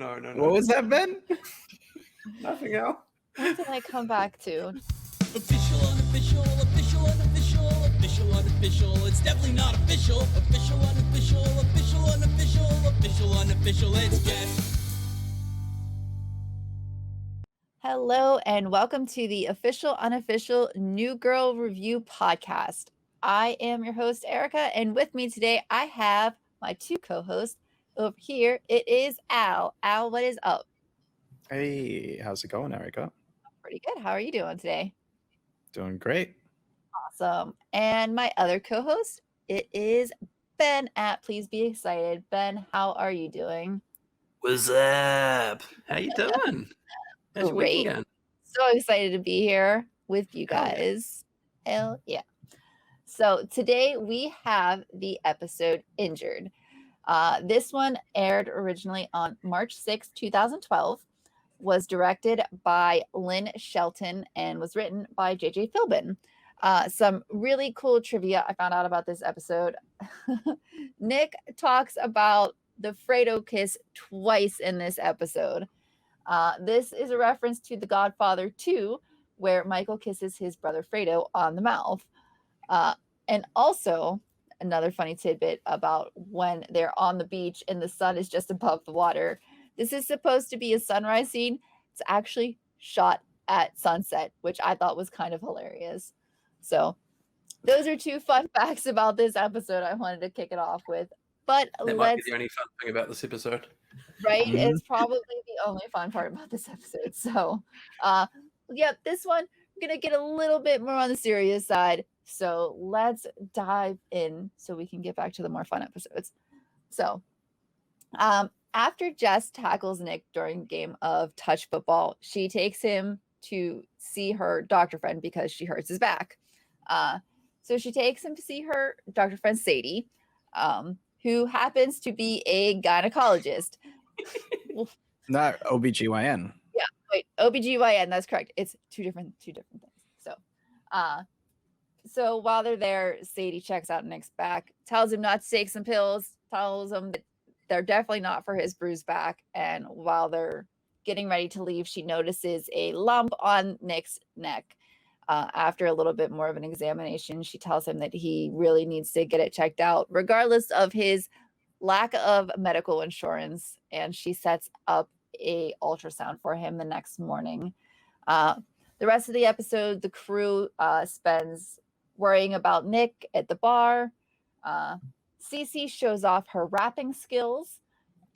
What was that, Ben? Nothing else. What did I come back to? Official, unofficial, official, unofficial, official, unofficial. It's definitely not official. Official, unofficial, official, unofficial, official, unofficial. It's guess. Hello, and welcome to the Official Unofficial New Girl Review Podcast. I am your host, Erica, and with me today, I have my two co-hosts. Over here, it is Al. Al, what is up? Hey, how's it going, Erica? Pretty good. How are you doing today? Doing great. Awesome. And my other co-host, it is Ben at Please Be Excited. Ben, how are you doing? What's up? How you doing? How's your Great. weekend? So excited to be here with you Hell yeah. guys. Hell yeah. So today we have the episode Injured. This one aired originally on March 6, 2012, was directed by Lynn Shelton, and was written by J.J. Philbin. Some really cool trivia I found out about this episode. Nick talks about the Fredo kiss twice in this episode. This is a reference to The Godfather 2, where Michael kisses his brother Fredo on the mouth. And also, another funny tidbit about when they're on the beach and the sun is just above the water. This is supposed to be a sunrise scene. It's actually shot at sunset, which I thought was kind of hilarious. So those are two fun facts about this episode I wanted to kick it off with. But That might be the only fun thing about this episode. right? It's probably the only fun part about this episode. So, this one, I'm going to get a little bit more on the serious side. So let's dive in so we can get back to the more fun episodes. So, after Jess tackles Nick during a game of touch football, she takes him to see her doctor friend because she hurts his back. So she takes him to see her doctor friend, Sadie, who happens to be a gynecologist. Not OBGYN. Yeah, wait, OBGYN, that's correct. It's two different things. So while they're there, Sadie checks out Nick's back, tells him not to take some pills, tells him that they're definitely not for his bruised back. And while they're getting ready to leave, she notices a lump on Nick's neck. After a little bit more of an examination, she tells him that he really needs to get it checked out, regardless of his lack of medical insurance. And she sets up a ultrasound for him the next morning. The rest of the episode, the crew spends worrying about Nick at the bar. Cece shows off her rapping skills,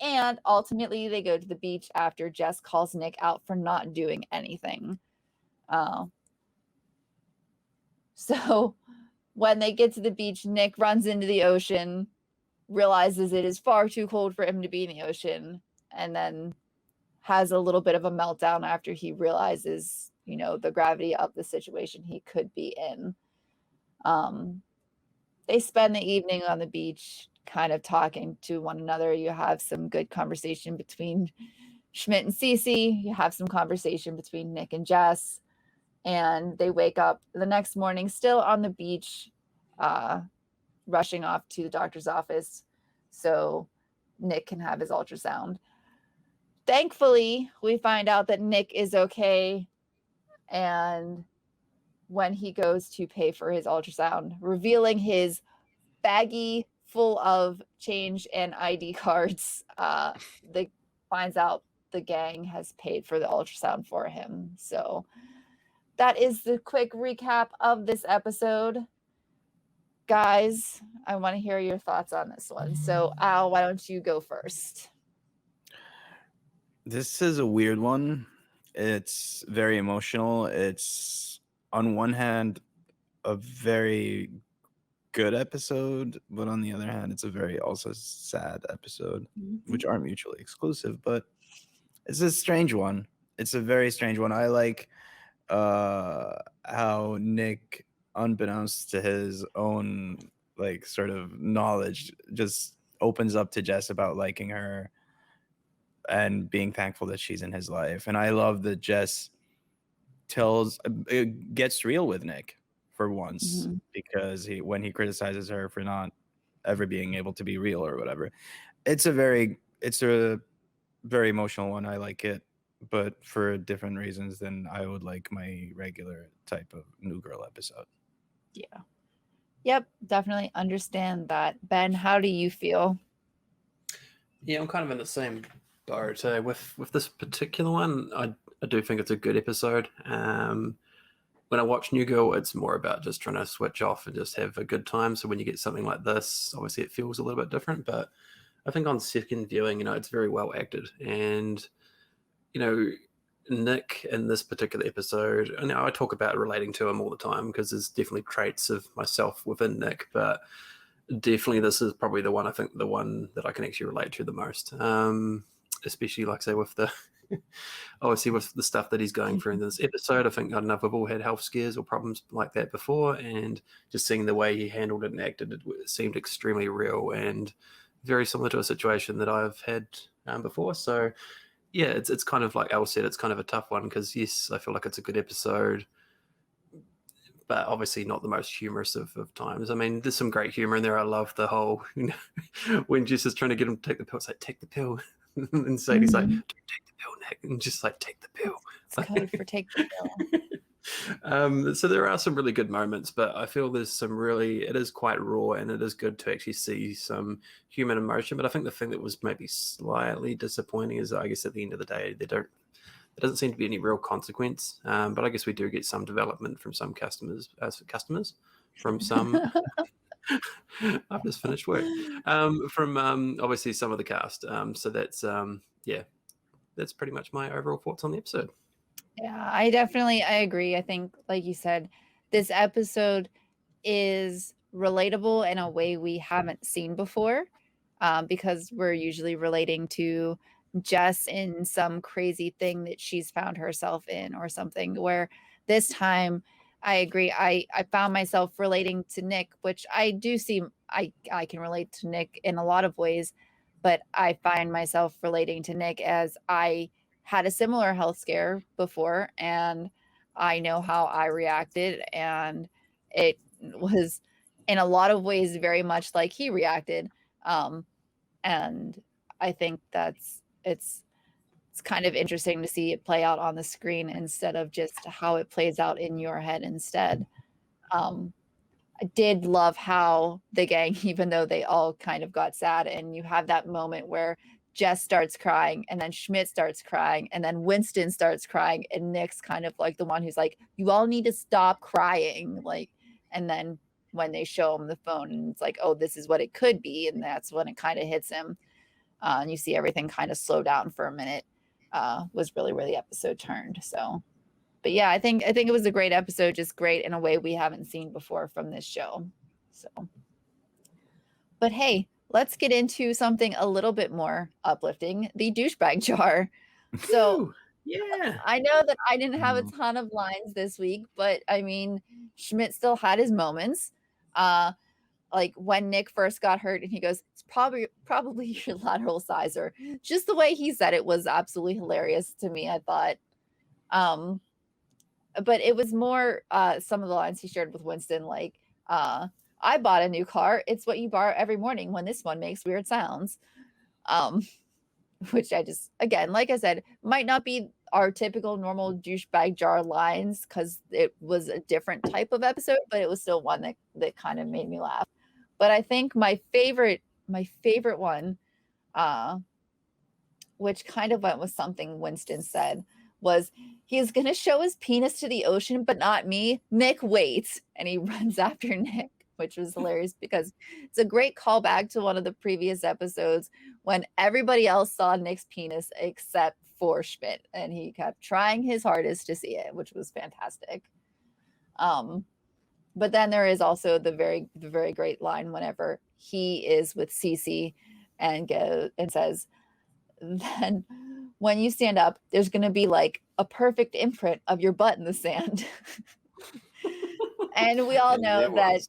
and ultimately they go to the beach after Jess calls Nick out for not doing anything. So when they get to the beach, Nick runs into the ocean, realizes it is far too cold for him to be in the ocean, and then has a little bit of a meltdown after he realizes, the gravity of the situation he could be in. They spend the evening on the beach kind of talking to one another. You have some good conversation between Schmidt and Cece. You have some conversation between Nick and Jess. And they wake up the next morning still on the beach, rushing off to the doctor's office so Nick can have his ultrasound. Thankfully, we find out that Nick is okay. And when he goes to pay for his ultrasound, revealing his baggie full of change and ID cards, finds out the gang has paid for the ultrasound for him. So that is the quick recap of this episode. Guys, I want to hear your thoughts on this one. So, Al, why don't you go first? This is a weird one. It's very emotional. It's, on one hand, a very good episode, but on the other hand, it's a very also sad episode, which aren't mutually exclusive, but it's a strange one. It's a very strange one. I like how Nick, unbeknownst to his own sort of knowledge, just opens up to Jess about liking her and being thankful that she's in his life. And I love that Jess gets real with Nick for once, because when he criticizes her for not ever being able to be real or whatever, it's a very emotional one. I like it, but for different reasons than I would like my regular type of New Girl episode. Yeah. Yep, definitely understand that. Ben, how do you feel? Yeah, I'm kind of in the same boat. With this particular one, I do think it's a good episode. When I watch New Girl, it's more about just trying to switch off and just have a good time. So when you get something like this, obviously it feels a little bit different. But I think on second viewing, it's very well acted. And, Nick in this particular episode, and I talk about relating to him all the time because there's definitely traits of myself within Nick, but definitely this is probably the one that I can actually relate to the most. Especially like say with the obviously with the stuff that he's going through in this episode. I think I don't know if we've all had health scares or problems like that before, and just seeing the way he handled it and acted, it seemed extremely real and very similar to a situation that I've had before. So yeah, it's kind of like Al said, it's kind of a tough one because yes, I feel like it's a good episode, but obviously not the most humorous of times. I mean, there's some great humor in there. I love the whole, when Jess is trying to get him to take the pill, it's like, take the pill. And Sadie's like, don't take the pill, Nick. And just like, take the pill. It's code for take the pill. So there are some really good moments, but I feel it is quite raw, and it is good to actually see some human emotion. But I think the thing that was maybe slightly disappointing is, I guess at the end of the day, there doesn't seem to be any real consequence. But I guess we do get some development from some customers, from some. I've just finished work. From obviously some of the cast. So that's that's pretty much my overall thoughts on the episode. Yeah, I agree. I think, like you said, this episode is relatable in a way we haven't seen before, because we're usually relating to Jess in some crazy thing that she's found herself in or something, where this time I agree. I found myself relating to Nick, which I do see. I can relate to Nick in a lot of ways, but I find myself relating to Nick as I had a similar health scare before, and I know how I reacted, and it was in a lot of ways very much like he reacted. And I think it's kind of interesting to see it play out on the screen instead of just how it plays out in your head instead. I did love how the gang, even though they all kind of got sad, and you have that moment where Jess starts crying, and then Schmidt starts crying, and then Winston starts crying, and Nick's kind of like the one who's like, you all need to stop crying. And then when they show him the phone, and it's like, oh, this is what it could be. And that's when it kind of hits him. And you see everything kind of slow down for a minute. Was really where the episode turned. So, but yeah, I think it was a great episode, just great in a way we haven't seen before from this show. So, but hey, let's get into something a little bit more uplifting, the douchebag jar. So yeah, I know that I didn't have a ton of lines this week, but I mean, Schmidt still had his moments. Like when Nick first got hurt and he goes, it's probably your lateral sizer. Just the way he said it was absolutely hilarious to me, I thought. But it was more some of the lines he shared with Winston, like, I bought a new car. It's what you borrow every morning when this one makes weird sounds. Which I just, again, like I said, might not be our typical normal douchebag jar lines because it was a different type of episode, but it was still one that kind of made me laugh. But I think my favorite one, which kind of went with something Winston said, was he's going to show his penis to the ocean, but not me. Nick waits. And he runs after Nick, which was hilarious because it's a great callback to one of the previous episodes when everybody else saw Nick's penis except for Schmidt. And he kept trying his hardest to see it, which was fantastic. But then there is also the very great line whenever he is with Cece and says, then when you stand up, there's going to be like a perfect imprint of your butt in the sand. And we all know that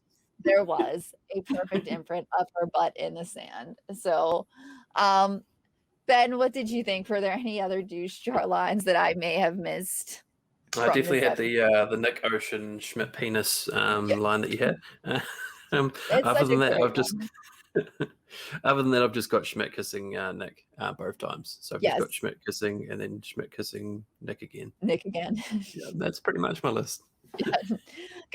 there was a perfect imprint of her butt in the sand. So, Ben, what did you think? Were there any other douche jar lines that I may have missed? I definitely had the Nick Ocean Schmidt penis line that you had. Other than that, Other than that, I've just got Schmidt kissing Nick both times. So I've just got Yes. Schmidt kissing and then Schmidt kissing Nick again. Nick again. Yeah, that's pretty much my list. Yeah. Like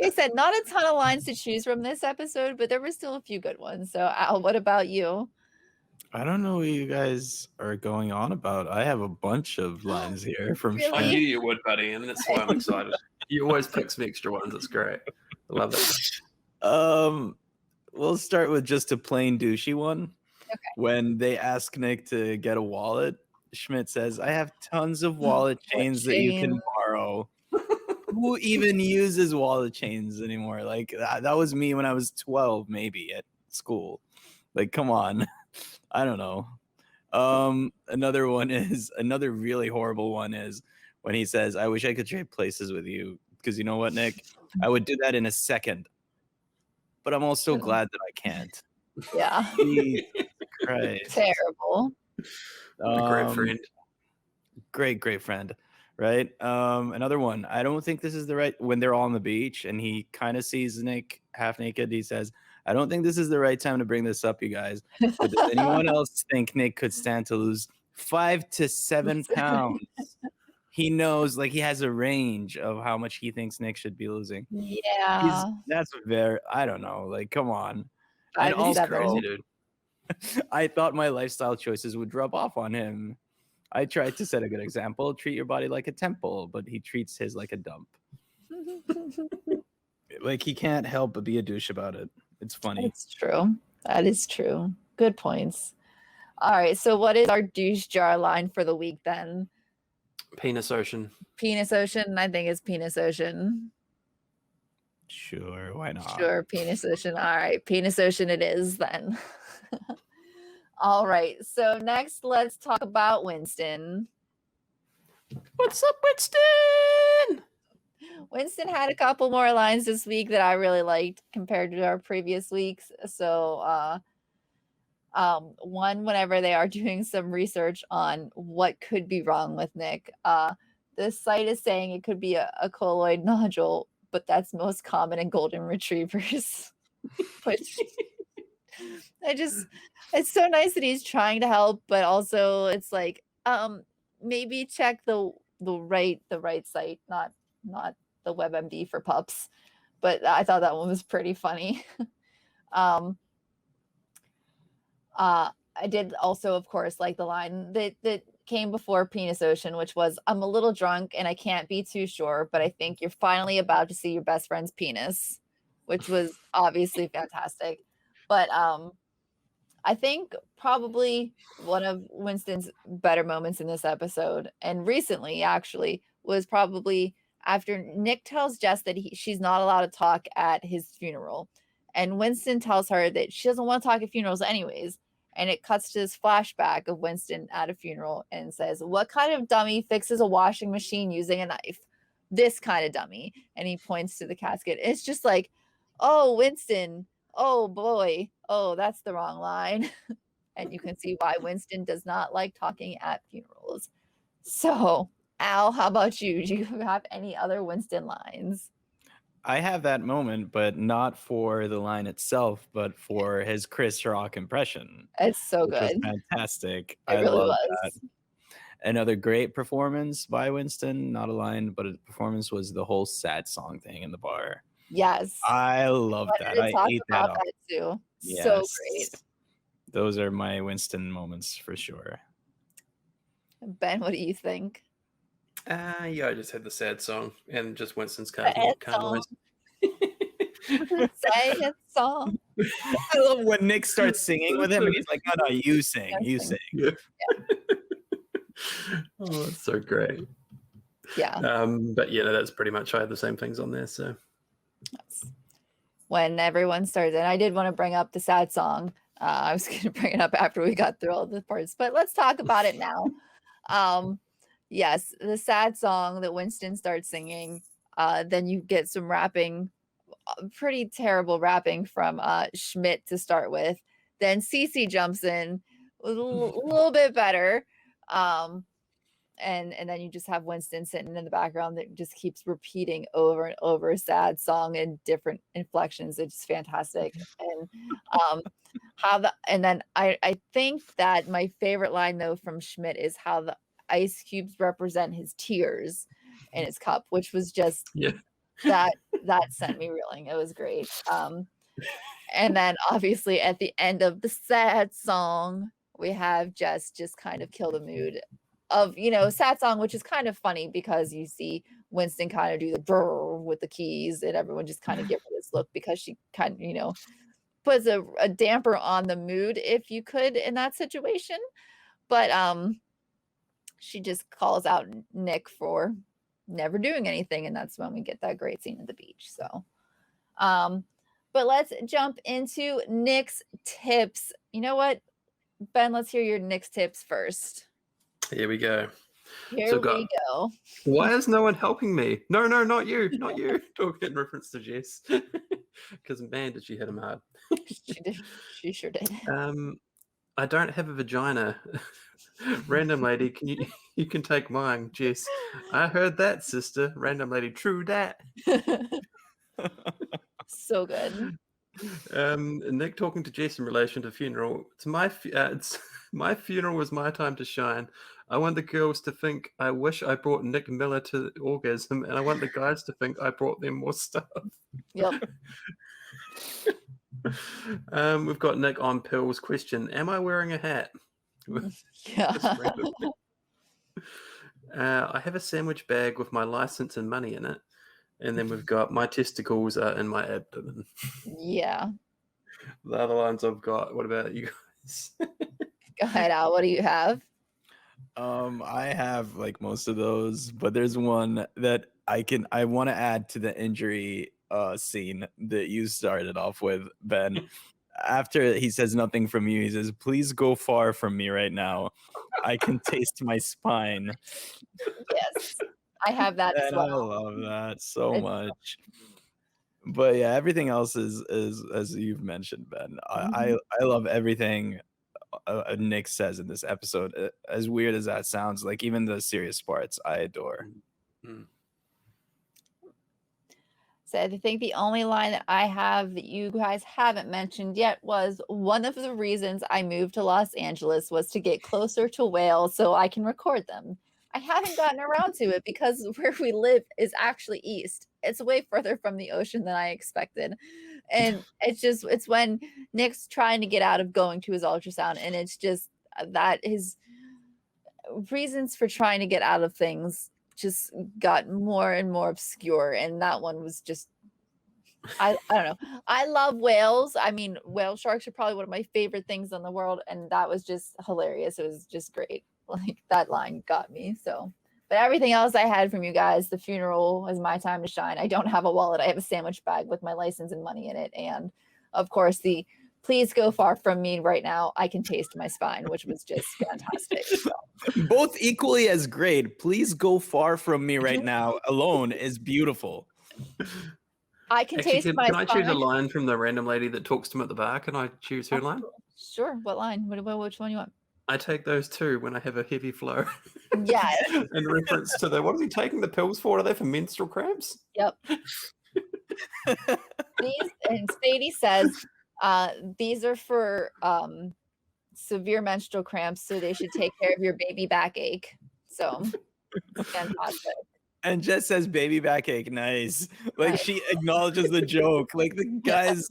I said, not a ton of lines to choose from this episode, but there were still a few good ones. So, Al, what about you? I don't know what you guys are going on about. I have a bunch of lines here from Really? I knew Schmidt. you would, buddy, and that's why I'm excited. You always pick some extra ones. It's great. I love it. We'll start with just a plain douchey one. Okay. When they ask Nick to get a wallet, Schmidt says, "I have tons of wallet chains that you can chains. borrow." Who even uses wallet chains anymore? Like that was me when I was 12, maybe at school. Like, come on. I don't know. Another really horrible one is when he says, "I wish I could trade places with you." Because you know what, Nick? I would do that in a second. But I'm also glad that I can't. Yeah. Jesus Christ. Terrible. What a great friend. Great friend. Right. Another one. I don't think this is the right when they're all on the beach and he kind of sees Nick half naked. He says, "I don't think this is the right time to bring this up, you guys. But does anyone else think Nick could stand to lose 5 to 7 pounds?" He knows, like, he has a range of how much he thinks Nick should be losing. Yeah. That's very, I don't know. Like, come on. 5 And to He's 7. crazy, dude. I thought my lifestyle choices would rub off on him. I tried to set a good example. Treat your body like a temple, but he treats his like a dump. Like, he can't help but be a douche about it. It's funny. It's true. That is true. Good points. All right. So, what is our douche jar line for the week then? Penis Ocean. Penis Ocean. I think it's Penis Ocean. Sure, why not? Sure, Penis Ocean. All right, Penis Ocean it is then. All right. So next, let's talk about Winston. What's up, Winston? Winston had a couple more lines this week that I really liked compared to our previous weeks. So, one, whenever they are doing some research on what could be wrong with Nick, this site is saying it could be a colloid nodule, but that's most common in golden retrievers. Which it's so nice that he's trying to help, but also it's like, maybe check the right site, not the WebMD for pups. But I thought that one was pretty funny. I did also, of course, like the line that came before Penis Ocean, which was, "I'm a little drunk and I can't be too sure, but I think you're finally about to see your best friend's penis," which was obviously fantastic. But I think probably one of Winston's better moments in this episode, and recently actually, was probably after Nick tells Jess that she's not allowed to talk at his funeral. And Winston tells her that she doesn't want to talk at funerals anyways. And it cuts to this flashback of Winston at a funeral and says, "What kind of dummy fixes a washing machine using a knife? This kind of dummy." And he points to the casket. It's just like, oh, Winston, oh boy, oh, that's the wrong line. And you can see why Winston does not like talking at funerals. So, Al, how about you? Do you have any other Winston lines? I have that moment, but not for the line itself, but for his Chris Rock impression. It's so Which was good. fantastic. It I really love was. that. Another great performance by Winston, not a line, but a performance, was the whole sad song thing in the bar. Yes. I loved that. I ate that up. that too. Yes. So great. Those are my Winston moments for sure. Ben, what do you think? Yeah, I just had the sad song and just Winston's kind Sad of song. Sad song. I love when Nick starts singing with him and he's like, "No, you sing, you sing." Yeah. Oh, it's so great. Yeah. But yeah, that's pretty much, I had the same things on there. So When everyone started, and I did want to bring up the sad song. I was going to bring it up after we got through all the parts, but let's talk about it now. Yes, the sad song that Winston starts singing. Then you get some rapping, pretty terrible rapping from Schmidt to start with. Then Cece jumps in with a little bit better. and then you just have Winston sitting in the background that just keeps repeating over and over a sad song in different inflections. It's fantastic. And and then I think that my favorite line though from Schmidt is how the ice cubes represent his tears in his cup, which was just that sent me reeling. It was great. And then obviously at the end of the sad song, we have Jess just kind of kill the mood of, sad song, which is kind of funny because you see Winston kind of do the brr with the keys and everyone just kind of give her this look because she kind of, puts a damper on the mood, if you could, in that situation. But she just calls out Nick for never doing anything, and that's when we get that great scene at the beach. So but let's jump into Nick's tips. You know what, Ben, let's hear your Nick's tips first. Here we go. Here we go. Why is no one helping me? No, not you. Talking in reference to Jess. Because man, did she hit him hard. She did. She sure did. I don't have a vagina. Random lady, you can take mine, Jess. I heard that, sister. Random lady, true that. So good. Nick talking to Jess in relation to funeral. It's my funeral was my time to shine. I want the girls to think I wish I brought Nick Miller to orgasm, and I want the guys to think I brought them more stuff. Yep. We've got Nick on pills. Question: am I wearing a hat? Yeah. I have a sandwich bag with my license and money in it. And then we've got my testicles are in my abdomen. Yeah. The other lines I've got. What about you guys? Go ahead, Al. What do you have? I have like most of those, but there's one that I want to add to the injury scene that you started off with, Ben. After he says nothing from you, he says, "Please go far from me right now. I can taste my spine." Yes. I have that as And well. I love that so much. But yeah, everything else is as you've mentioned, Ben. I love everything Nick says in this episode. As weird as that sounds, like even the serious parts, I adore. So I think the only line that I have that you guys haven't mentioned yet was one of the reasons I moved to Los Angeles was to get closer to whales so I can record them. I haven't gotten around to it because where we live is actually east. It's way further from the ocean than I expected. And it's when Nick's trying to get out of going to his ultrasound, and it's just that his reasons for trying to get out of things just got more and more obscure. And that one was just, I don't know. I love whales. I mean, whale sharks are probably one of my favorite things in the world. And that was just hilarious. It was just great. Like that line got me. So, but everything else I had from you guys, the funeral was my time to shine. I don't have a wallet. I have a sandwich bag with my license and money in it. And of course, the please go far from me right now. I can taste my spine, which was just fantastic. So. Both equally as great. Please go far from me right now alone is beautiful. I can taste my Can spine. I choose a line from the random lady that talks to him at the bar? Can I choose her line? Sure. What line? Which one you want? I take those too when I have a heavy flow. Yeah. In reference to what is he taking the pills for? Are they for menstrual cramps? Yep. And Sadie says these are for severe menstrual cramps, so they should take care of your baby backache. So fantastic. And Jess says baby backache, nice. Like she acknowledges the joke. Like the guys,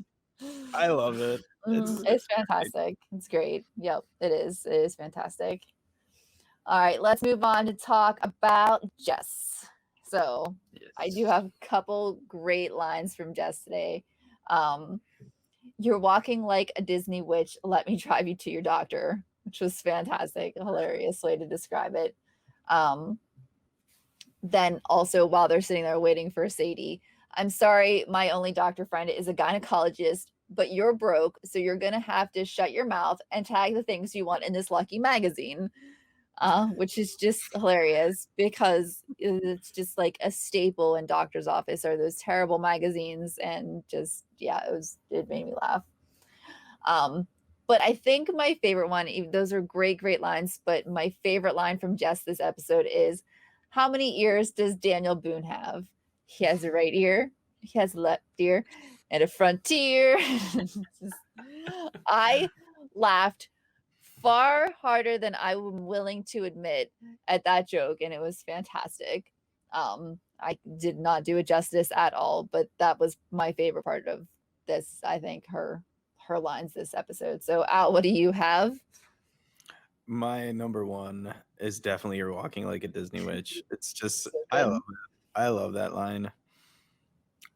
I love it. It's fantastic. It's great. Yep, it is. It is fantastic. All right, let's move on to talk about Jess. So I do have a couple great lines from Jess today. You're walking like a Disney witch. Let me drive you to your doctor, which was fantastic. A hilarious way to describe it. Then also while they're sitting there waiting for Sadie, I'm sorry, my only doctor friend is a gynecologist, but you're broke, so you're going to have to shut your mouth and tag the things you want in this lucky magazine, which is just hilarious because it's just like a staple in doctor's office are those terrible magazines. And just, yeah, it made me laugh. But I think my favorite one, those are great lines, but my favorite line from Jess this episode is, how many ears does Daniel Boone have? He has a right ear, he has a left ear, and a frontier. I laughed far harder than I'm willing to admit at that joke, and it was fantastic. I did not do it justice at all, but that was my favorite part of this. I think her lines this episode. So, Al, what do you have? My number one is definitely "You're walking like a Disney witch." It's just So I good. love it. I love that line.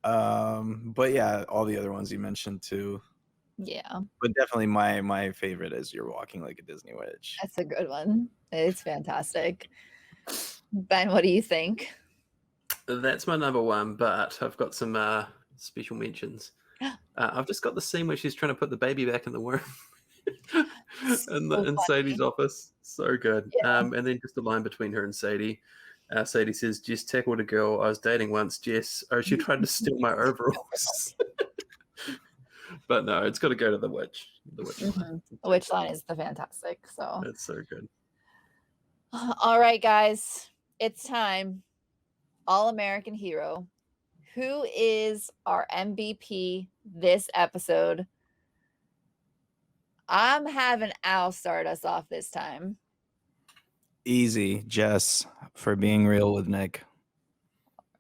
But yeah, all the other ones you mentioned too. Yeah, But definitely my favorite is "You're walking like a Disney witch." that's a good one. It's fantastic. Ben, what do you think? That's my number one, but I've got some special mentions. I've just got the scene where she's trying to put the baby back in the womb in Sadie's office. So good. Yeah. And then just a line between her and Sadie. Sadie says, Jess tackled a girl I was dating once, Jess. Oh, she tried to steal my overalls. But no, it's got to go to the witch. The witch line. The witch line is the fantastic. So, That's so good. all right, guys, it's time. All American hero. Who is our MVP this episode? I'm having Al start us off this time. Easy, Jess, for being real with Nick.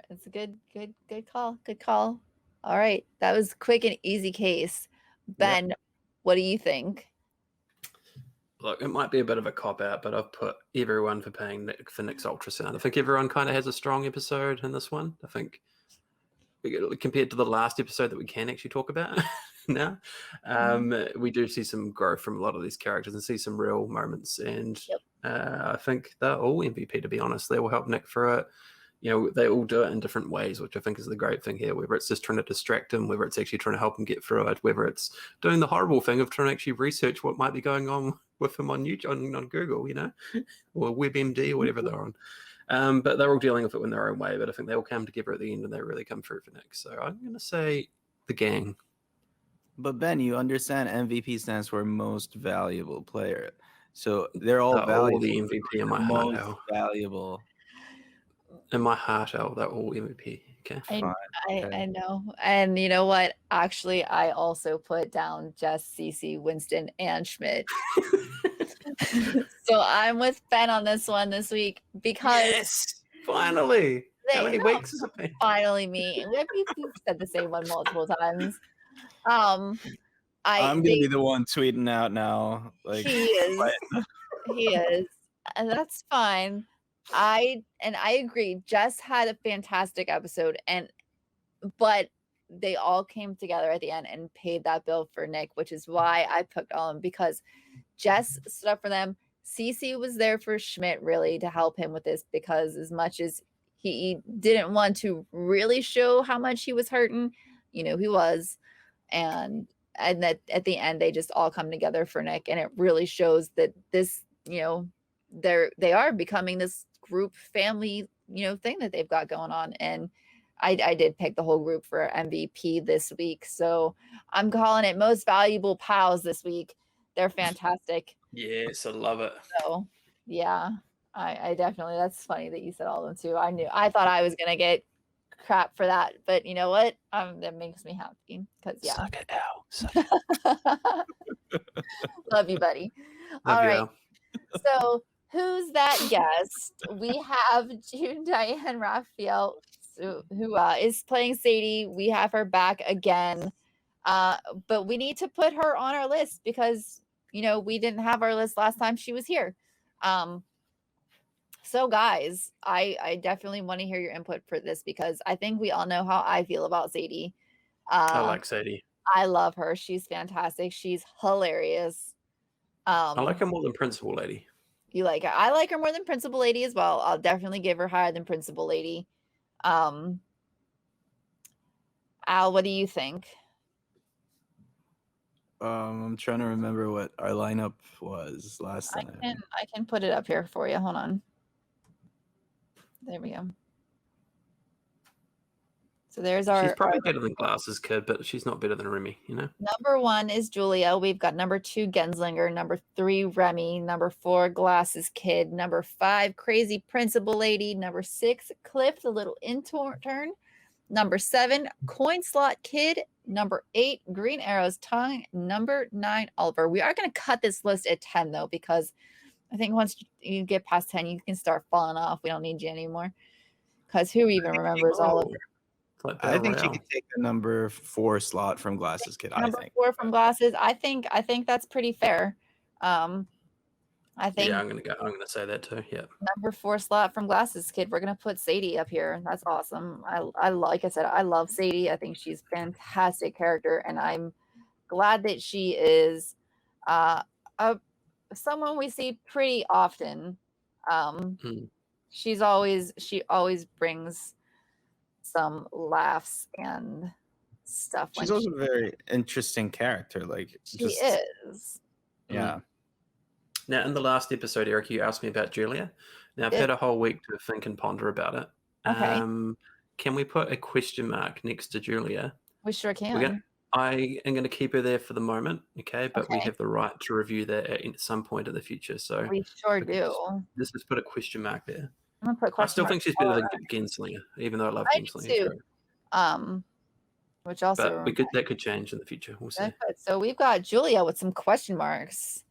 It's a good call. Good call. All right. That was quick and easy case. Ben, what do you think? Look, it might be a bit of a cop-out, but I've put everyone for paying Nick for Nick's ultrasound. I think everyone kind of has a strong episode in this one. I think compared to the last episode that we can actually talk about now, we do see some growth from a lot of these characters and see some real moments. And I think they're all MVP, to be honest. They will help Nick through it. You know, they all do it in different ways, which I think is the great thing here, whether it's just trying to distract him, whether it's actually trying to help him get through it, whether it's doing the horrible thing of trying to actually research what might be going on with him on YouTube, on Google, you know, or WebMD or whatever they're on. But they're all dealing with it in their own way. But I think they all come together at the end and they really come through for Nick. So I'm going to say the gang. But Ben, you understand MVP stands for most valuable player. So they're all They're valuable. all the MVP in my most heart, Al. valuable. In my heart, Al, they're all MVP. Okay. I know. And you know what? Actually, I also put down Jess, Cece, Winston, and Schmidt. So I'm with Ben on this one this week because Yes, finally. How many weeks has it been? Finally me. We've said the same one multiple times. I'm gonna be the one tweeting out now. Like he is, and that's fine. I agree. Jess had a fantastic episode, but they all came together at the end and paid that bill for Nick, which is why I picked all of them, because Jess stood up for them. Cece was there for Schmidt, really, to help him with this, because as much as he didn't want to really show how much he was hurting, you know, he was. And that at the end, they just all come together for Nick. And it really shows that this, you know, they are becoming this group family, you know, thing that they've got going on. And I did pick the whole group for MVP this week. So I'm calling it most valuable pals this week. They're fantastic. Yes, I love it. So yeah, I definitely, that's funny that you said all of them too. I thought I was going to get crap for that, but you know what? That makes me happy because Suck it out. Love you, buddy. Love All you, right. Al. So who's that guest? We have June Diane Raphael, who is playing Sadie. We have her back again, but we need to put her on our list because, you know, we didn't have our list last time she was here. So guys, I definitely want to hear your input for this because I think we all know how I feel about Sadie. I like Sadie. I love her. She's fantastic. She's hilarious. I like her more than Principal Lady. You like her. I like her more than Principal Lady as well. I'll definitely give her higher than Principal Lady. Al, what do you think? I'm trying to remember what our lineup was last time. I can put it up here for you. Hold on. There we go. So there's She's our probably better than Glasses Kid, but she's not better than Remy, you know? number 1 is Julia. We've got number 2, Genslinger. Number 3, Remy. Number 4, Glasses Kid. Number 5, Crazy Principal Lady. Number 6, Cliff, the little intern. Number 7, Coin Slot Kid. Number 8, Green Arrow's Tongue. Number 9, Oliver. We are going to cut this list at 10, though, because I think once you get past 10, you can start falling off. We don't need you anymore. Because who even remembers Oliver? Like I think she Royale. could take the number 4 slot from Glasses Kid. Number I think 4 from Glasses. I think that's pretty fair. I think Yeah, I'm gonna say that too. Yeah. number 4 slot from Glasses Kid. We're gonna put Sadie up here. That's awesome. I like I said, I love Sadie. I think she's a fantastic character, and I'm glad that she is someone we see pretty often. Mm. She always brings some laughs and stuff. she's when also a very interesting character. Like she just, is. yeah. Now, in the last episode, Eric, you asked me about Julia. Now, I've had a whole week to think and ponder about it. Okay. Can we put a question mark next to Julia? We sure can. I am going to keep her there for the moment, okay? But we Okay. have the right to review that at some point in the future. So We sure okay, do. let's just put a question mark there. I'm gonna put I question still mark think she's all better than around. Genslinger, even though I love I do Genslinger. too. Which also But that could change in the future. We'll see. So we've got Julia with some question marks.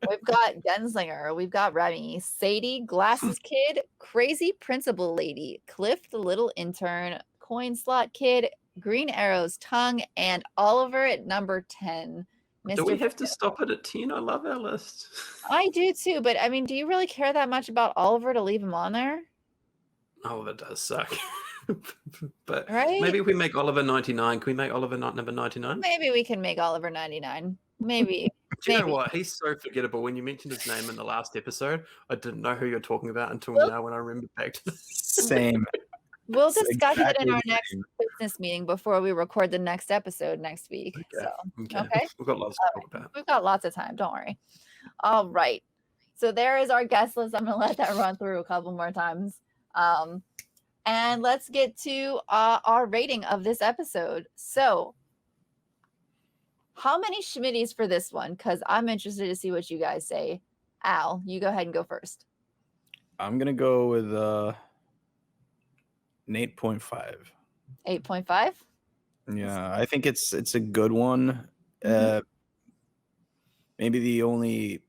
We've got Genslinger, we've got Remy, Sadie, Glasses Kid, Crazy Principal Lady, Cliff the Little Intern, Coin Slot Kid, Green Arrow's Tongue, and Oliver at number 10. Do we Mr. have to stop it at 10? I love our list. I do too, but I mean, do you really care that much about Oliver to leave him on there? Oh, that does suck. But Right? maybe if we make Oliver 99, can we make Oliver not number 99? Maybe we can make Oliver 99. Maybe. Do you know maybe. what? He's so forgettable. When you mentioned his name in the last episode, I didn't know who you're talking about until Well- now when I remember back to this. Same. We'll It's discuss it exactly in our the next same. business meeting before we record the next episode next week. Okay. So okay. We've got lots to talk about. we've got lots of time. Don't worry. All right. So there is our guest list. I'm going to let that run through a couple more times. And let's get to our rating of this episode. So how many Schmitties for this one? Because I'm interested to see what you guys say. Al, you go ahead and go first. I'm gonna go with an 8.5. 8.5? Yeah, I think it's a good one. Mhm. Maybe the only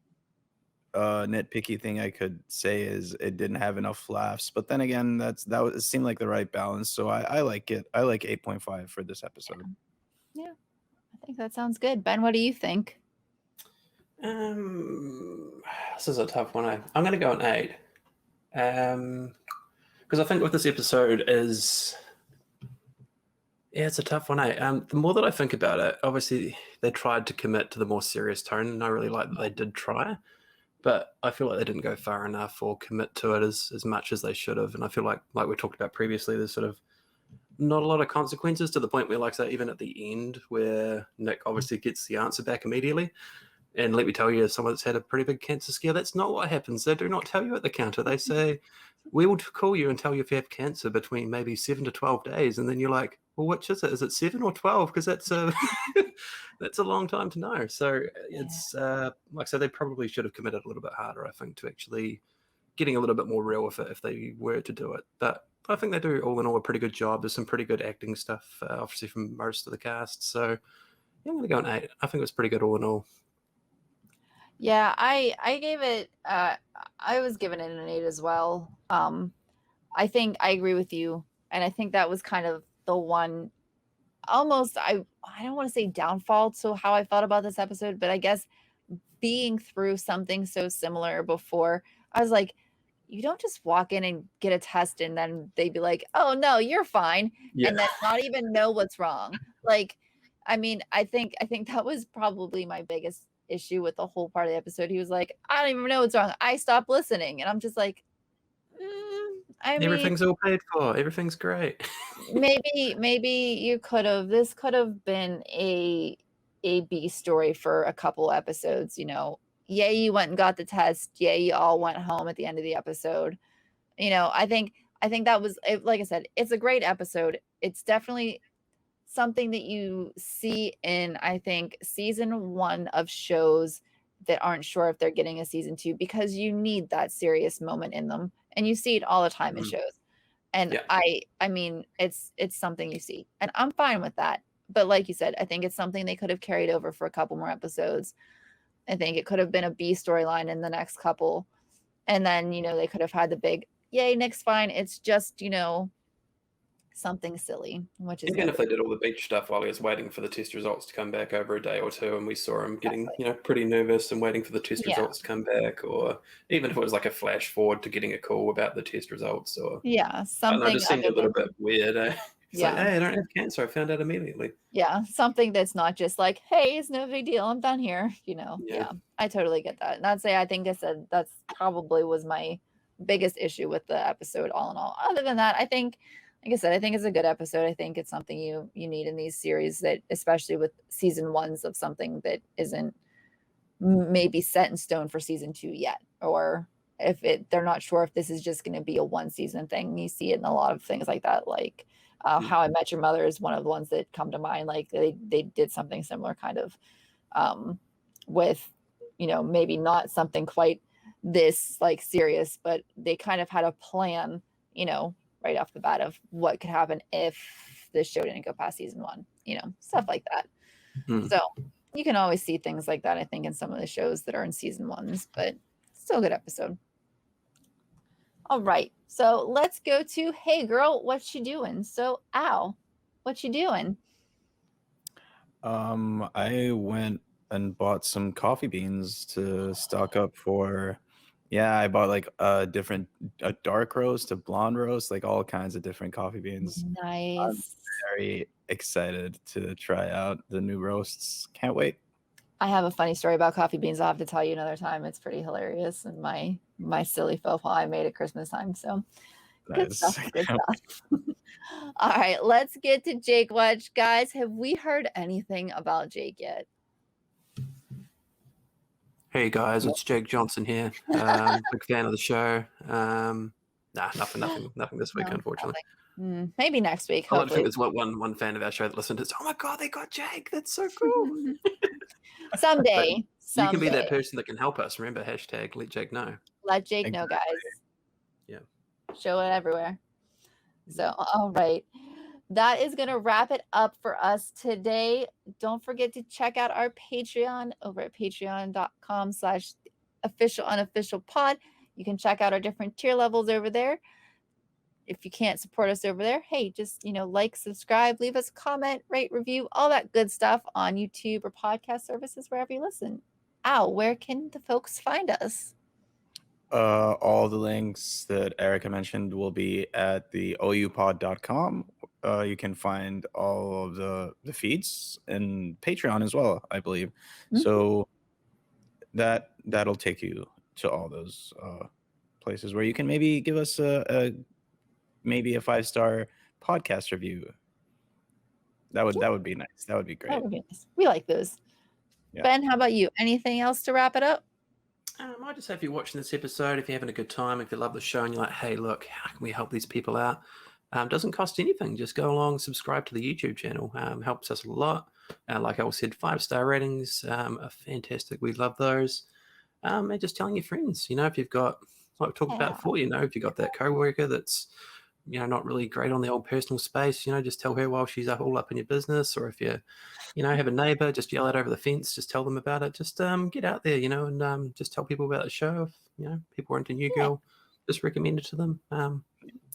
nitpicky thing I could say is it didn't have enough laughs. But then again, it seemed like the right balance. So I like it. I like 8.5 for this episode. Yeah, I think that sounds good. Ben, what do you think? This is a tough one. I'm going to go an 8. Because I think with this episode is... Yeah, it's a tough one, eh? The more that I think about it, obviously they tried to commit to the more serious tone, and I really like that they did try, but I feel like they didn't go far enough or commit to it as much as they should have. And I feel like we talked about previously, there's sort of not a lot of consequences to the point where, like, say, even at the end where Nick obviously gets the answer back immediately. And let me tell you, as someone that's had a pretty big cancer scare, that's not what happens. They do not tell you at the counter. They say, we will call you and tell you if you have cancer between maybe 7 to 12 days. And then you're like, well, which is it? Is it 7 or 12? Because that's a that's a long time to know. So it's like I said, they probably should have committed a little bit harder, I think, to actually getting a little bit more real with it if they were to do it. But I think they do all in all a pretty good job. There's some pretty good acting stuff, obviously from most of the cast. So yeah, I'm going to go an 8. I think it was pretty good all in all. Yeah, I gave it I was giving it an 8 as well. I think I agree with you, and I think that was kind of the one almost I don't want to say downfall to how I felt about this episode, but I guess being through something so similar before, I was like, you don't just walk in and get a test and then they'd be like, oh no, you're fine, and then not even know what's wrong. Like, I mean, I think that was probably my biggest issue with the whole part of the episode. He was like, I don't even know what's wrong, I stopped listening, and I'm just like, I mean, Everything's all paid for. Everything's great. maybe you could have, this could have been a B story for a couple episodes, you know. Yeah, you went and got the test. Yeah, you all went home at the end of the episode. You know, I think I think that was, like I said, it's a great episode. It's definitely something that you see in, I think, season 1 of shows that aren't sure if they're getting a season 2, because you need that serious moment in them, and you see it all the time in shows. And Yeah. I mean, it's something you see, and I'm fine with that. But like you said, I think it's something they could have carried over for a couple more episodes. I think it could have been a B storyline in the next couple, and then they could have had the big yay, Nick's fine. It's just something silly, which is Even good. if they did all the beach stuff while he was waiting for the test results to come back over a day or two, and we saw him getting, pretty nervous and waiting for the test results to come back, or even if it was like a flash forward to getting a call about the test results, or Something it just seemed a little bit weird. It's like, hey, I don't have cancer. I found out immediately. Yeah, something that's not just like, hey, it's no big deal, I'm done here. I totally get that. And I think I said that's probably was my biggest issue with the episode all in all. Other than that, I think, like I said, I think it's a good episode. I think it's something you need in these series, that especially with season 1s of something that isn't maybe set in stone for season 2 yet, or if they're not sure if this is just going to be a 1 season thing. You see it in a lot of things like that, like How I Met Your Mother is one of the ones that come to mind. Like they did something similar kind of with maybe not something quite this like serious, but they kind of had a plan right off the bat of what could happen if this show didn't go past season 1, stuff like that. So you can always see things like that, I think, in some of the shows that are in season 1s, but still a good episode. All right, so let's go to Hey Girl, what you doing? So Al, what you doing? I went and bought some coffee beans to stock up for. Yeah, I bought like a dark roast, a blonde roast, like all kinds of different coffee beans. I'm Nice. very excited to try out the new roasts. Can't wait. I have a funny story about coffee beans. I'll have to tell you another time. It's pretty hilarious, and my silly faux pas I made at Christmas time. So good Nice. stuff. Good stuff. All right, let's get to Jake Watch. Guys, have we heard anything about Jake yet? Hey guys, it's Jake Johnson here. Big fan of the show. Nothing this week, unfortunately. Maybe next week. I think there's one fan of our show that listened to it. Oh my god, they got Jake! That's so cool. Someday. You can be that person that can help us. Remember, hashtag let Jake know. Let Jake know, guys. Yeah. Show it everywhere. So, all right. That is going to wrap it up for us today. Don't forget to check out our Patreon over at patreon.com/official_unofficial_pod. You can check out our different tier levels over there. If you can't support us over there, hey, just, like, subscribe, leave us a comment, rate, review, all that good stuff on YouTube or podcast services, wherever you listen. Al, where can the folks find us? All the links that Erica mentioned will be at the oupod.com. You can find all of the feeds and Patreon as well, I believe. So that'll take you to all those places where you can maybe give us maybe a 5-star podcast review. That would be nice. That would be great. That would be nice. We like those. Yeah. Ben, how about you? Anything else to wrap it up? I just hope you're watching this episode. If you're having a good time, if you love the show and you're like, hey, look, how can we help these people out? Doesn't cost anything. Just go along, subscribe to the YouTube channel. Helps us a lot. Like I said, 5-star ratings are fantastic. We love those. And just telling your friends, if you've got, like we talked about before, if you've got that coworker that's, not really great on their old personal space, just tell her while she's all up in your business. Or if you, have a neighbor, just yell it over the fence, just tell them about it. Just get out there, and just tell people about the show. If, people are into New Girl, just recommend it to them.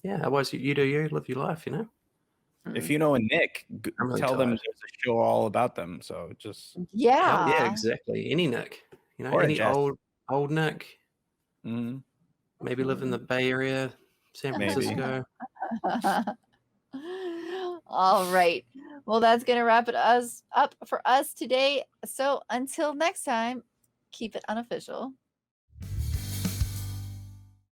Otherwise you do you, live your life, If you know a Nick, really tell them there's a show all about them. So just yeah, exactly. Any Nick, or any old Nick, mm-hmm. maybe live in the Bay Area, San Francisco. All right. Well, that's gonna wrap it up for us today. So until next time, keep it unofficial.